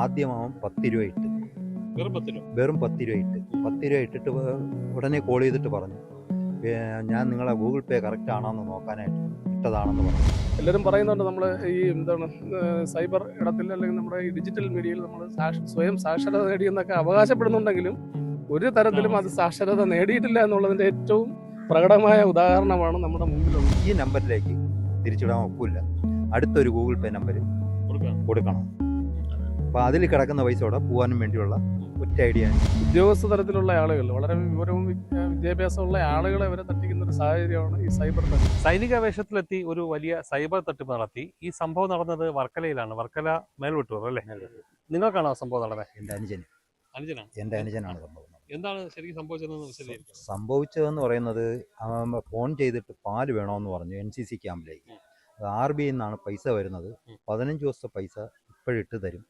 ആദ്യമാവും 10 രൂപ ഇട്ട്, വെറും 10 രൂപ. വെറും 10 രൂപ ഇട്ട് 10 രൂപ ഇട്ടിട്ട് ഉടനെ കോൾ ചെയ്തിട്ട് പറഞ്ഞു, ഞാൻ നിങ്ങളെ ഗൂഗിൾ പേ കറക്റ്റ് ആണോ എന്ന് നോക്കാനായിട്ട് ഇട്ടതാണെന്ന് പറഞ്ഞു. എല്ലാവരും പറയുന്നുണ്ട് നമ്മൾ ഈ സൈബർ ഇടത്തിൽ അല്ലെങ്കിൽ നമ്മുടെ ഈ ഡിജിറ്റൽ മീഡിയയിൽ നമ്മൾ സ്വയം സാക്ഷരത നേടിയെന്നൊക്കെ അവകാശപ്പെടുന്നുണ്ടെങ്കിലും ഒരു തരത്തിലും അത് സാക്ഷരത നേടിയിട്ടില്ല എന്നുള്ളതിൻ്റെ ഏറ്റവും പ്രകടമായ ഉദാഹരണമാണ് നമ്മുടെ മുമ്പിലുള്ളത്. ഈ നമ്പറിലേക്ക് തിരിച്ചിടാൻ ഒക്കില്ല, അടുത്തൊരു ഗൂഗിൾ പേ നമ്പർ കൊടുക്കണം. അപ്പോൾ അതിൽ കിടക്കുന്ന പൈസയോടെ പോകാനും വേണ്ടിയുള്ള ഒറ്റ ഐഡിയ. ഉദ്യോഗസ്ഥ തലത്തിലുള്ള ആളുകൾ, വളരെ വിവരവും വിദ്യാഭ്യാസമുള്ള ആളുകളെ വരെ തട്ടിക്കുന്ന ഒരു സാഹചര്യമാണ് ഈ സൈബർ തട്ടിപ്പ്. സൈനിക വേഷത്തിലെത്തി ഒരു വലിയ സൈബർ തട്ടിപ്പ് നടത്തി. ഈ സംഭവം നടന്നത് വർക്കലയിലാണ്, വർക്കല മേൽവെട്ടൂർ അല്ലേ? നിങ്ങൾക്കാണോ ആ സംഭവം നടന്നത്? എൻ്റെ അനുജനാണ് സംഭവം. എന്താണ് ശരിക്കും സംഭവിച്ചതെന്ന് സംഭവിച്ചതെന്ന് പറയുന്നത്, ഫോൺ ചെയ്തിട്ട് പാല് വേണമെന്ന് പറഞ്ഞു NCC ക്യാമ്പിലേക്ക്. RBI നിന്നാണ് പൈസ വരുന്നത്. 15 ദിവസത്തെ പൈസ ഇപ്പോഴിട്ട് തരും,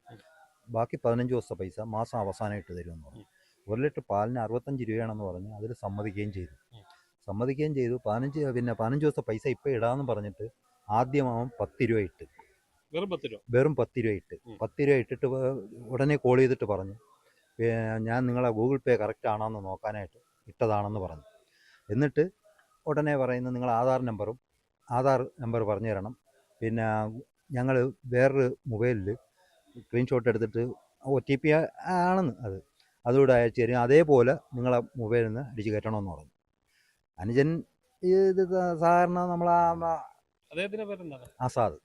ബാക്കി 15 ദിവസത്തെ പൈസ മാസം അവസാനം ഇട്ട് തരുമെന്ന് പറഞ്ഞു. 1 ലിറ്റർ പാലിന് 65 രൂപയാണെന്ന് പറഞ്ഞ് അതിൽ സമ്മതിക്കുകയും ചെയ്തു. 15 ദിവസത്തെ പൈസ ഇപ്പോൾ ഇടാമെന്ന് പറഞ്ഞിട്ട് ആദ്യമാവും 10 രൂപ ഇട്ട്, വെറും 10 രൂപ ഇട്ട് 10 രൂപ ഇട്ടിട്ട് ഉടനെ കോൾ ചെയ്തിട്ട് പറഞ്ഞു, ഞാൻ നിങ്ങളെ ഗൂഗിൾ പേ കറക്റ്റ് ആണോ എന്ന് നോക്കാനായിട്ട് ഇട്ടതാണെന്ന് പറഞ്ഞു. എന്നിട്ട് ഉടനെ പറയുന്നത്, നിങ്ങൾ ആധാർ നമ്പർ പറഞ്ഞു തരണം, പിന്നെ ഞങ്ങൾ വേറൊരു മൊബൈലിൽ സ്ക്രീൻഷോട്ട് എടുത്തിട്ട് OTP ആണെന്ന് അതുകൂടെ അയച്ചു തരും, അതേപോലെ നിങ്ങളെ മൊബൈലിൽ നിന്ന് അടിച്ച് കയറ്റണമെന്ന് പറഞ്ഞു. അനുജൻ ഇത് സാധാരണ ആസാദ്,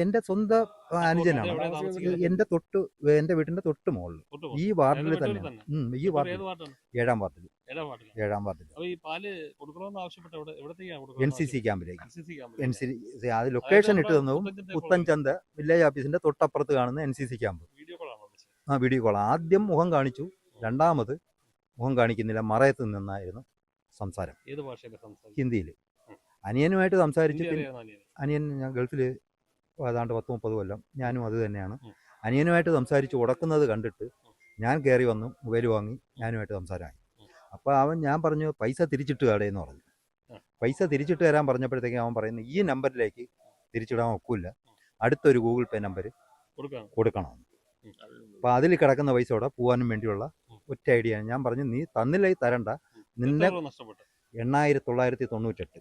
എൻ്റെ സ്വന്തം അനുജനാണ്. എൻ്റെ വീട്ടിൻ്റെ തൊട്ട് മുകളിൽ ഈ വാർഡിൽ തന്നെ, ഈ വാർഡിൽ 7-ാം വാർഡിൽ NCC ക്യാമ്പിലേക്ക്. അത് ലൊക്കേഷൻ ഇട്ട് തന്നതും പുത്തൻചന്ത വില്ലേജ് ഓഫീസിന്റെ തൊട്ടപ്പുറത്ത് കാണുന്ന NCC ക്യാമ്പ്. Video call. ആദ്യം മുഖം കാണിച്ചു, രണ്ടാമത് മുഖം കാണിക്കുന്നില്ല, മറയത്ത് നിന്നായിരുന്നു സംസാരം, ഹിന്ദിയിൽ. അനിയനുമായിട്ട് സംസാരിച്ചു. അനിയൻ ഞാൻ ഗൾഫിൽ ഏതാണ്ട് 10-30 കൊല്ലം, ഞാനും അത് തന്നെയാണ്. അനിയനുമായിട്ട് സംസാരിച്ച് ഉടക്കുന്നത് കണ്ടിട്ട് ഞാൻ കയറി വന്നു, മൊബൈൽ വാങ്ങി, ഞാനുമായിട്ട് സംസാരമായി. അപ്പോൾ ഞാൻ പറഞ്ഞു, പൈസ തിരിച്ചിട്ട് കടയെന്ന് പറഞ്ഞു. പൈസ തിരിച്ചിട്ട് തരാൻ പറഞ്ഞപ്പോഴത്തേക്കും അവൻ പറയുന്നത്, ഈ നമ്പറിലേക്ക് തിരിച്ചിടാൻ ഒക്കില്ല, അടുത്തൊരു ഗൂഗിൾ പേ നമ്പർ കൊടുക്കണം. അപ്പോൾ അതിൽ കിടക്കുന്ന പൈസയോടെ പോകാനും വേണ്ടിയുള്ള ഒറ്റ ഐഡിയ. ഞാൻ പറഞ്ഞു, നീ തന്നില്ലേ തരണ്ട, നിന്നെ 8,998.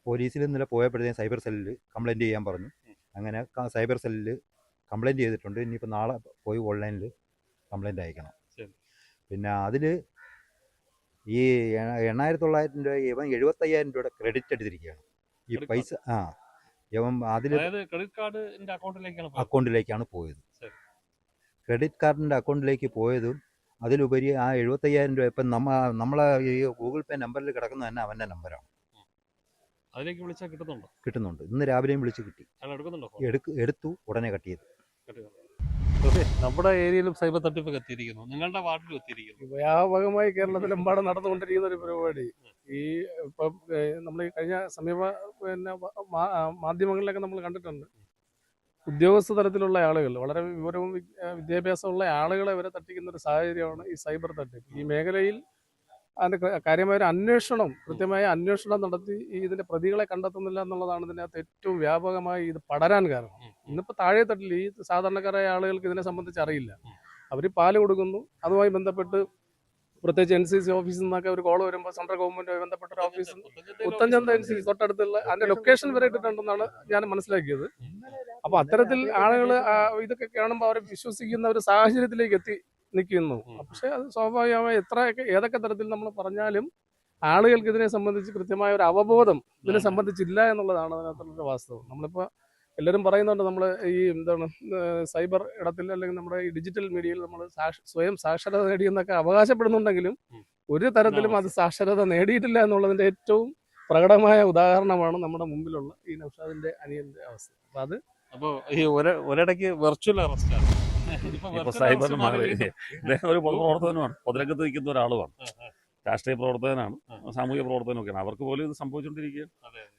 പോലീസിൽ ഇന്നലെ പോയപ്പോഴത്തേക്കും സൈബർ സെല്ലിൽ കംപ്ലൈൻറ്റ് ചെയ്യാൻ പറഞ്ഞു. അങ്ങനെ സൈബർ സെല്ലിൽ കംപ്ലൈൻറ്റ് ചെയ്തിട്ടുണ്ട്. ഇനിയിപ്പോൾ നാളെ പോയി ഓൺലൈനിൽ കംപ്ലൈൻറ്റ് അയക്കണം. പിന്നെ അതിൽ ഈ 8,900 രൂപ ഇവൻ 75,000 രൂപയുടെ ക്രെഡിറ്റ് എടുത്തിരിക്കുകയാണ്. ഈ പൈസ ഇവൻ അതിൽ അക്കൗണ്ടിലേക്കാണ് പോയത്. ക്രെഡിറ്റ് കാർഡിൻ്റെ അക്കൗണ്ടിലേക്ക് പോയതും അതിലുപരി ആ 75,000 രൂപ ഇപ്പം നമ്മളെ ഈ ഗൂഗിൾ പേ നമ്പറിൽ കിടക്കുന്ന തന്നെ അവൻ്റെ നമ്പറാണ്. അതിലേക്ക് വിളിച്ചാൽ കിട്ടുന്നുണ്ട്. ഇന്ന് രാവിലെയും വിളിച്ച് കിട്ടി, എടുത്തു, ഉടനെ കട്ട് ചെയ്തു. നമ്മുടെ ഏരിയയിലും സൈബർ തട്ടിപ്പ് എത്തിയിരിക്കുന്നു, നിങ്ങളുടെ വാർഡിലും എത്തിയിരിക്കുന്നു. വ്യാപകമായി കേരളത്തിലെമ്പാടും നടന്നുകൊണ്ടിരിക്കുന്ന ഒരു പരിപാടി. ഈ ഇപ്പം നമ്മൾ കഴിഞ്ഞ മാധ്യമങ്ങളിലൊക്കെ നമ്മൾ കണ്ടിട്ടുണ്ട്. ഉദ്യോഗസ്ഥ തലത്തിലുള്ള ആളുകൾ, വളരെ വിവരവും വിദ്യാഭ്യാസമുള്ള ആളുകളെ വരെ തട്ടിക്കുന്ന ഒരു സാഹചര്യമാണ് ഈ സൈബർ തട്ടിപ്പ്. ഈ മേഖലയിൽ അതിൻ്റെ കാര്യമായ ഒരു അന്വേഷണം, കൃത്യമായ അന്വേഷണം നടത്തി ഇതിൻ്റെ പ്രതികളെ കണ്ടെത്തുന്നില്ല എന്നുള്ളതാണ് ഇതിനകത്ത് ഏറ്റവും വ്യാപകമായി ഇത് പടരാൻ കാരണം. ഇന്നിപ്പോൾ താഴെത്തട്ടിൽ ഈ സാധാരണക്കാരായ ആളുകൾക്ക് ഇതിനെ സംബന്ധിച്ച് അറിയില്ല. അവർ പാല് കൊടുക്കുന്നു, അതുമായി ബന്ധപ്പെട്ട് പ്രത്യേകിച്ച് NCC ഓഫീസിൽ നിന്നൊക്കെ ഒരു കോൾ വരുമ്പോൾ സെൻട്രൽ ഗവൺമെൻറ്റുമായി ബന്ധപ്പെട്ട ഒരു ഓഫീസ്, പുത്തൻചന്ത NCC തൊട്ടടുത്തുള്ള അതിൻ്റെ ലൊക്കേഷൻ വരെ ഇട്ടിട്ടുണ്ടെന്നാണ് ഞാൻ മനസ്സിലാക്കിയത്. അപ്പോൾ അത്തരത്തിൽ ആളുകൾ ഇതൊക്കെ കാണുമ്പോൾ അവരെ വിശ്വസിക്കുന്ന ഒരു സാഹചര്യത്തിലേക്ക് എത്തി നിൽക്കുന്നു. പക്ഷേ അത് സ്വാഭാവികമായി ഏതൊക്കെ തരത്തിൽ നമ്മൾ പറഞ്ഞാലും ആളുകൾക്ക് ഇതിനെ സംബന്ധിച്ച് കൃത്യമായ ഒരു അവബോധം ഇതിനെ സംബന്ധിച്ചില്ല എന്നുള്ളതാണ് അതിനകത്തുള്ളൊരു വാസ്തവം. നമ്മളിപ്പോൾ എല്ലാവരും പറയുന്നുണ്ട്, നമ്മൾ ഈ സൈബർ ഇടത്തിൽ അല്ലെങ്കിൽ നമ്മുടെ ഈ ഡിജിറ്റൽ മീഡിയയിൽ നമ്മൾ സ്വയം സാക്ഷരത നേടിയെന്നൊക്കെ അവകാശപ്പെടുന്നുണ്ടെങ്കിലും ഒരു തരത്തിലും അത് സാക്ഷരത നേടിയിട്ടില്ല എന്നുള്ളതിൻ്റെ ഏറ്റവും പ്രകടമായ ഉദാഹരണമാണ് നമ്മുടെ മുമ്പിലുള്ള ഈ നൗഷാദിന്റെ അനിയന്റെ അവസ്ഥ. അപ്പോൾ ഈ ഒരിടയ്ക്ക് വെർച്വൽ അറസ്റ്റാണ്, സൈബർ ഒരു പൊതുപ്രവർത്തകനുമാണ്, പൊതുരംഗത്ത് നിൽക്കുന്ന ഒരാളുമാണ്, രാഷ്ട്രീയ പ്രവർത്തകനാണ്, സാമൂഹിക പ്രവർത്തനമൊക്കെയാണ്. അവർക്ക് പോലും ഇത് സംഭവിച്ചുകൊണ്ടിരിക്കുകയാണ്.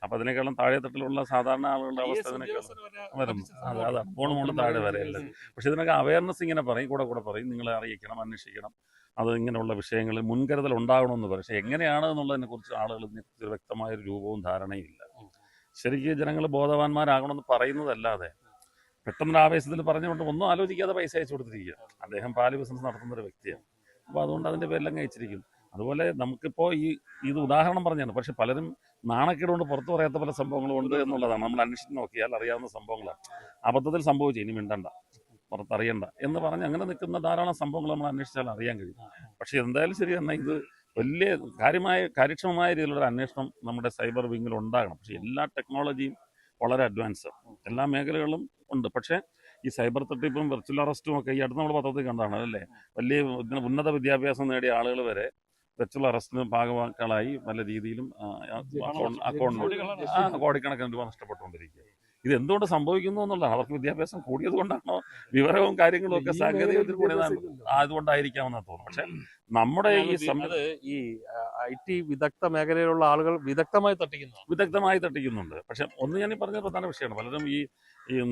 അപ്പൊ അതിനേക്കാളും താഴെ തട്ടിലുള്ള സാധാരണ ആളുകളുടെ അവസ്ഥ വരുന്നു. അതാണ് ഫോൺ താഴെ വരെയല്ല. പക്ഷെ ഇതിനൊക്കെ അവയർനെസ് ഇങ്ങനെ പറയും, കൂടെ പറയും, നിങ്ങളെ അറിയിക്കണം, അന്വേഷിക്കണം, അത് ഇങ്ങനെയുള്ള വിഷയങ്ങളിൽ മുൻകരുതൽ ഉണ്ടാകണമെന്ന് പറയും. പക്ഷെ എങ്ങനെയാണ് എന്നുള്ളതിനെ കുറിച്ച് ആളുകൾ വ്യക്തമായൊരു രൂപവും ധാരണയും ഇല്ല. ശരിക്കും ജനങ്ങൾ ബോധവാന്മാരാകണമെന്ന് പറയുന്നതല്ലാതെ പെട്ടെന്നൊരു ആവേശത്തിൽ പറഞ്ഞുകൊണ്ട് ഒന്നും ആലോചിക്കാതെ പൈസ അയച്ചു കൊടുത്തിരിക്കുക. അദ്ദേഹം പാല് ബിസിനസ് നടത്തുന്ന ഒരു വ്യക്തിയാണ്. അപ്പോൾ അതുകൊണ്ട് അതിൻ്റെ പേരിലങ്ങ് അയച്ചിരിക്കുന്നു. അതുപോലെ നമുക്കിപ്പോൾ ഇത് ഉദാഹരണം പറഞ്ഞാണ്. പക്ഷെ പലരും നാണക്കേട് കൊണ്ട് പുറത്തു പറയാത്ത പല സംഭവങ്ങളും ഉണ്ട് എന്നുള്ളതാണ്. നമ്മൾ അന്വേഷിച്ച് നോക്കിയാൽ അറിയാവുന്ന സംഭവങ്ങളാണ്. അബദ്ധത്തിൽ സംഭവിച്ചു, ഇനി മിണ്ടണ്ട, പുറത്തറിയണ്ട എന്ന് പറഞ്ഞ് അങ്ങനെ നിൽക്കുന്ന ധാരാളം സംഭവങ്ങൾ നമ്മൾ അന്വേഷിച്ചാൽ അറിയാൻ കഴിയും. പക്ഷെ എന്തായാലും ശരി തന്നെ, ഇത് വലിയ കാര്യക്ഷമമായ രീതിയിലുള്ള അന്വേഷണം നമ്മുടെ സൈബർ വിങ്ങിൽ ഉണ്ടാകണം. പക്ഷേ എല്ലാ ടെക്നോളജിയും വളരെ അഡ്വാൻസ്, എല്ലാ മേഖലകളിലും ഉണ്ട്. പക്ഷേ ഈ സൈബർ തട്ടിപ്പും വെർച്വൽ അറസ്റ്റും ഒക്കെ ഈ അടുത്ത് നമ്മൾ പത്രത്തിൽ കണ്ടാണ് അല്ലേ. വലിയ ഉന്നത വിദ്യാഭ്യാസം നേടിയ ആളുകൾ വരെ വെർച്വൽ അറസ്റ്റിന് ഭാഗവാക്കളായി പല രീതിയിലും അക്കൗണ്ട് കോടിക്കണക്കിന് രൂപ നഷ്ടപ്പെട്ടുകൊണ്ടിരിക്കുക. ഇത് എന്തുകൊണ്ട് സംഭവിക്കുന്നു എന്നുള്ളതാണ്. അവർക്ക് വിദ്യാഭ്യാസം കൂടിയത് കൊണ്ടാണോ, വിവരവും കാര്യങ്ങളും ഒക്കെ സാങ്കേതികത്തിൽ കൂടിയതാണ്, അതുകൊണ്ടായിരിക്കാമെന്ന് തോന്നുന്നു. പക്ഷെ നമ്മുടെ ഈ IT വിദഗ്ധ മേഖലയിലുള്ള ആളുകൾ വിദഗ്ധമായി തട്ടിക്കുന്നുണ്ട്. പക്ഷെ ഒന്ന് ഞാൻ പറഞ്ഞ പ്രധാന വിഷയമാണ്. പലരും ഈ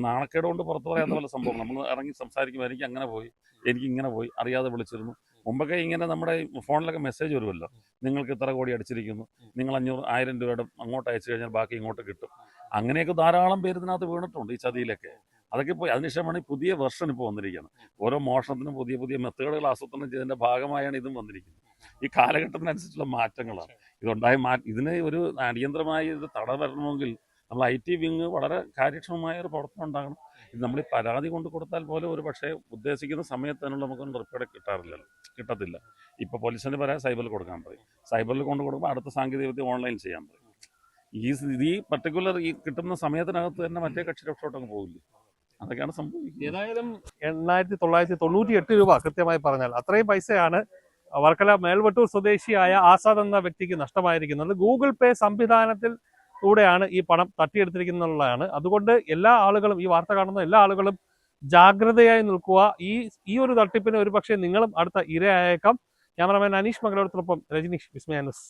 നാണക്കേട് കൊണ്ട് പുറത്തു പറയാത്ത പല സംഭവങ്ങൾ നമ്മൾ ഇറങ്ങി സംസാരിക്കുമ്പോൾ എനിക്ക് അങ്ങനെ പോയി, എനിക്ക് ഇങ്ങനെ പോയി, അറിയാതെ വിളിച്ചിരുന്നു. മുമ്പൊക്കെ ഇങ്ങനെ നമ്മുടെ ഫോണിലൊക്കെ മെസ്സേജ് വരുമല്ലോ, നിങ്ങൾക്ക് ഇത്ര കോടി അടിച്ചിരിക്കുന്നു, നിങ്ങൾ 1000 രൂപയുടെ അങ്ങോട്ട് അയച്ചു കഴിഞ്ഞാൽ ബാക്കി ഇങ്ങോട്ട് കിട്ടും. അങ്ങനെയൊക്കെ ധാരാളം പേര് ഇതിനകത്ത് വീണിട്ടുണ്ട് ഈ ചതിയിലൊക്കെ. അതൊക്കെ പോയി അതിനുശേഷമാണ് ഈ പുതിയ വെർഷൻ ഇപ്പോൾ വന്നിരിക്കുന്നത്. ഓരോ മോഷണത്തിനും പുതിയ പുതിയ മെത്തേഡുകൾ ആസൂത്രണം ചെയ്തതിൻ്റെ ഭാഗമായാണ് ഇതും വന്നിരിക്കുന്നത്. ഈ കാലഘട്ടത്തിനനുസരിച്ചുള്ള മാറ്റങ്ങളാണ് ഇതുണ്ടായ. ഇതിന് ഒരു അടിയന്തരമായി ഇത് തടവരണമെങ്കിൽ നമ്മൾ IT വിങ് വളരെ കാര്യക്ഷമമായ ഒരു പ്രവർത്തനം ഉണ്ടാകണം. ഇത് നമ്മൾ ഈ പരാതി കൊണ്ട് കൊടുത്താൽ പോലും ഒരു പക്ഷേ ഉദ്ദേശിക്കുന്ന സമയത്തിനുള്ള നമുക്കൊന്നും റിപ്പോർട്ട് കിട്ടത്തില്ല. ഇപ്പോൾ പോലീസിന് പറയാൻ സൈബറിൽ കൊടുക്കാൻ പറയും. സൈബറിൽ കൊണ്ട് കൊടുക്കുമ്പോൾ അടുത്ത സാങ്കേതികവിദ്യ ഓൺലൈൻ ചെയ്യാൻ പറയും. ഈ പർട്ടിക്കുലർ ഈ കിട്ടുന്ന സമയത്തിനകത്ത് തന്നെ മറ്റേ കക്ഷി രക്ഷോട്ടങ്ങ് പോകില്ലേ. അതൊക്കെയാണ് സംഭവിക്കുന്നത്. ഏതായാലും 8,998 രൂപ കൃത്യമായി പറഞ്ഞാൽ അത്രയും പൈസയാണ് വർക്കല മേൽവട്ടൂർ സ്വദേശിയായ ആസാദ് എന്ന വ്യക്തിക്ക് നഷ്ടമായിരിക്കുന്നത്. ഗൂഗിൾ പേ സംവിധാനത്തിലൂടെയാണ് ഈ പണം തട്ടിയെടുത്തിരിക്കുന്നതാണ്. അതുകൊണ്ട് എല്ലാ ആളുകളും, ഈ വാർത്ത കാണുന്ന എല്ലാ ആളുകളും ജാഗ്രതയായി നിൽക്കുക. ഈ ഒരു തട്ടിപ്പിന് ഒരുപക്ഷെ നിങ്ങളും അടുത്ത ഇരയായേക്കാം. ക്യാമറമാൻ അനീഷ് മംഗലോടത്തിനൊപ്പം രജനീഷ്, വിസ്മയ ന്യൂസ്.